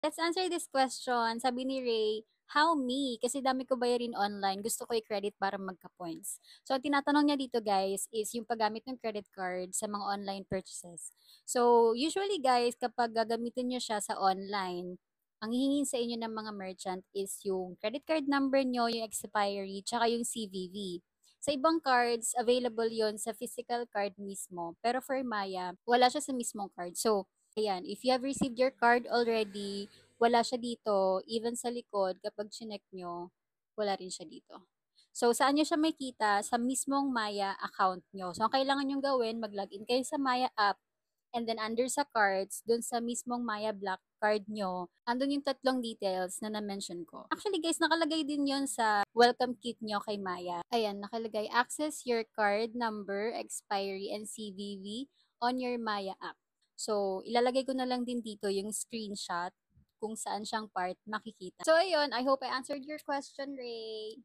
Let's answer this question. Sabi ni Ray, how me? Kasi dami ko bayarin online. Gusto ko i-credit para magka-points. So, ang tinatanong niya dito guys is yung paggamit ng credit card sa mga online purchases. So, usually guys, kapag gagamitin nyo siya sa online, ang hihingin sa inyo ng mga merchant is yung credit card number nyo, yung expiry, tsaka yung CVV. Sa ibang cards, available yon sa physical card mismo. Pero for Maya, wala siya sa mismong card. So, ayan, if you have received your card already, wala siya dito. Even sa likod, kapag chinek nyo, wala rin siya dito. So, saan nyo siya makita? Sa mismong Maya account nyo. So, ang kailangan nyo gawin, mag-login kayo sa Maya app, and then under sa cards, dun sa mismong Maya Black card nyo, andun yung tatlong details na na-mention ko. Actually guys, nakalagay din yon sa welcome kit nyo kay Maya. Ayan, nakalagay, access your card number, expiry, and CVV on your Maya app. So, ilalagay ko na lang din dito yung screenshot kung saan siyang part makikita. So, ayun, I hope I answered your question, Ray.